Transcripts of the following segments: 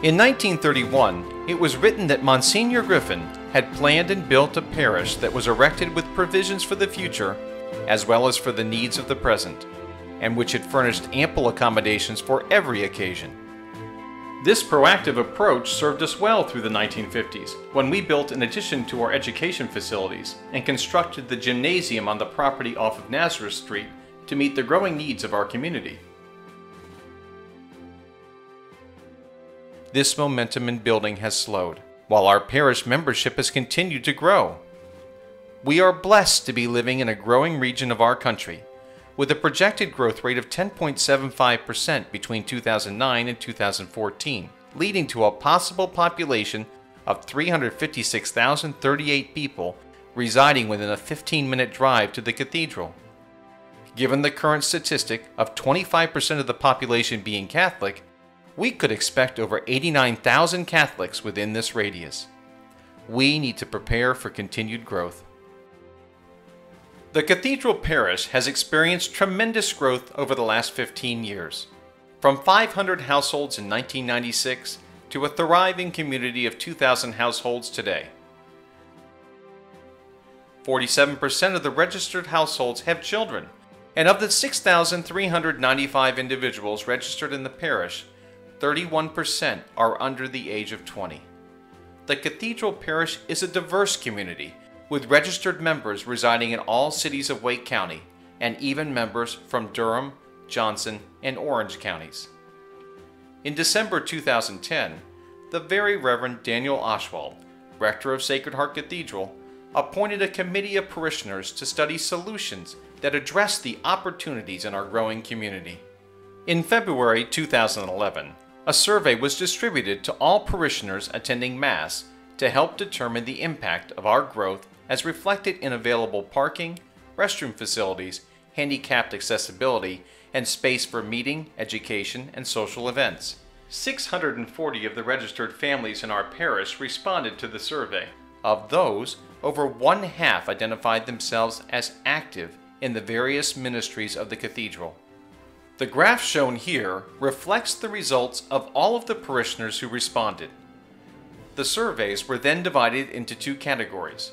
In 1931, it was written that Monsignor Griffin had planned and built a parish that was erected with provisions for the future as well as for the needs of the present, and which had furnished ample accommodations for every occasion. This proactive approach served us well through the 1950s, when we built an addition to our education facilities and constructed the gymnasium on the property off of Nazareth Street to meet the growing needs of our community. This momentum in building has slowed, while our parish membership has continued to grow. We are blessed to be living in a growing region of our country, with a projected growth rate of 10.75% between 2009 and 2014, leading to a possible population of 356,038 people residing within a 15-minute drive to the cathedral. Given the current statistic of 25% of the population being Catholic, we could expect over 89,000 Catholics within this radius. We need to prepare for continued growth. The Cathedral Parish has experienced tremendous growth over the last 15 years, from 500 households in 1996 to a thriving community of 2,000 households today. 47% of the registered households have children, and of the 6,395 individuals registered in the parish, 31% are under the age of 20. The Cathedral Parish is a diverse community, with registered members residing in all cities of Wake County, and even members from Durham, Johnson, and Orange counties. In December 2010, the Very Reverend Daniel Oswald, rector of Sacred Heart Cathedral, appointed a committee of parishioners to study solutions that address the opportunities in our growing community. In February 2011, a survey was distributed to all parishioners attending Mass to help determine the impact of our growth as reflected in available parking, restroom facilities, handicapped accessibility, and space for meeting, education, and social events. 640 of the registered families in our parish responded to the survey. Of those, over one-half identified themselves as active in the various ministries of the cathedral. The graph shown here reflects the results of all of the parishioners who responded. The surveys were then divided into two categories.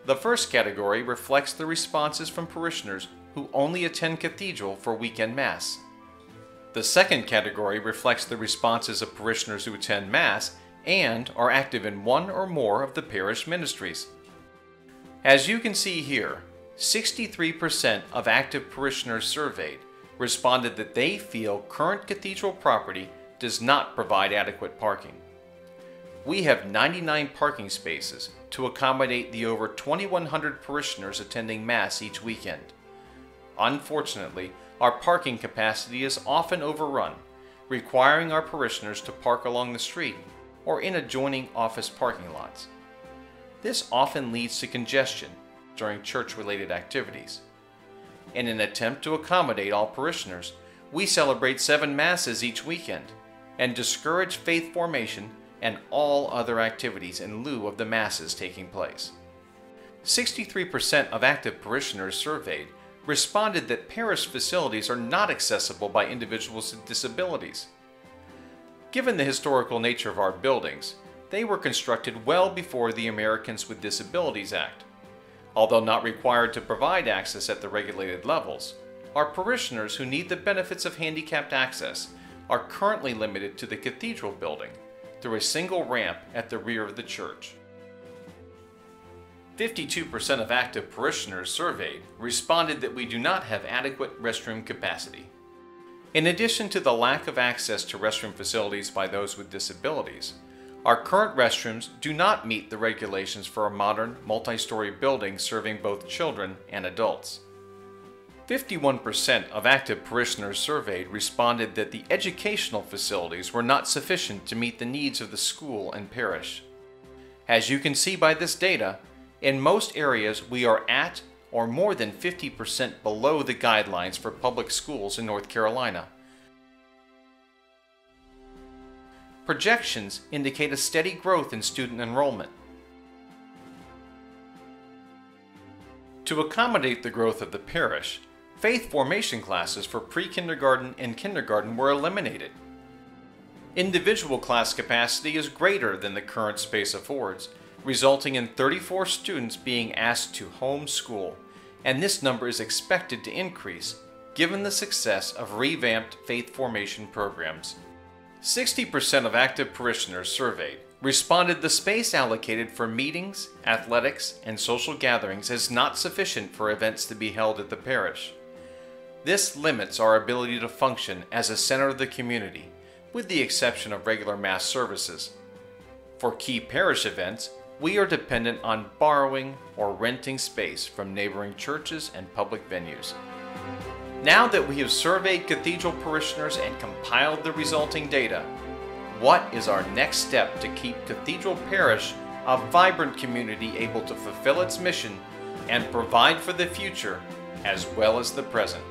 The first category reflects the responses from parishioners who only attend cathedral for weekend Mass. The second category reflects the responses of parishioners who attend Mass and are active in one or more of the parish ministries. As you can see here, 63% of active parishioners surveyed responded that they feel current cathedral property does not provide adequate parking. We have 99 parking spaces to accommodate the over 2,100 parishioners attending Mass each weekend. Unfortunately, our parking capacity is often overrun, requiring our parishioners to park along the street or in adjoining office parking lots. This often leads to congestion during church-related activities. In an attempt to accommodate all parishioners, we celebrate 7 Masses each weekend and discourage faith formation and all other activities in lieu of the Masses taking place. 63% of active parishioners surveyed responded that parish facilities are not accessible by individuals with disabilities. Given the historical nature of our buildings, they were constructed well before the Americans with Disabilities Act. Although not required to provide access at the regulated levels, our parishioners who need the benefits of handicapped access are currently limited to the cathedral building through a single ramp at the rear of the church. 52% of active parishioners surveyed responded that we do not have adequate restroom capacity. In addition to the lack of access to restroom facilities by those with disabilities, our current restrooms do not meet the regulations for a modern, multi-story building serving both children and adults. 51% of active parishioners surveyed responded that the educational facilities were not sufficient to meet the needs of the school and parish. As you can see by this data, in most areas we are at or more than 50% below the guidelines for public schools in North Carolina. Projections indicate a steady growth in student enrollment. To accommodate the growth of the parish, faith formation classes for pre-kindergarten and kindergarten were eliminated. Individual class capacity is greater than the current space affords, resulting in 34 students being asked to homeschool, and this number is expected to increase given the success of revamped faith formation programs. 60% of active parishioners surveyed responded the space allocated for meetings, athletics, and social gatherings is not sufficient for events to be held at the parish. This limits our ability to function as a center of the community, with the exception of regular Mass services. For key parish events, we are dependent on borrowing or renting space from neighboring churches and public venues. Now that we have surveyed cathedral parishioners and compiled the resulting data, what is our next step to keep Cathedral Parish a vibrant community able to fulfill its mission and provide for the future as well as the present?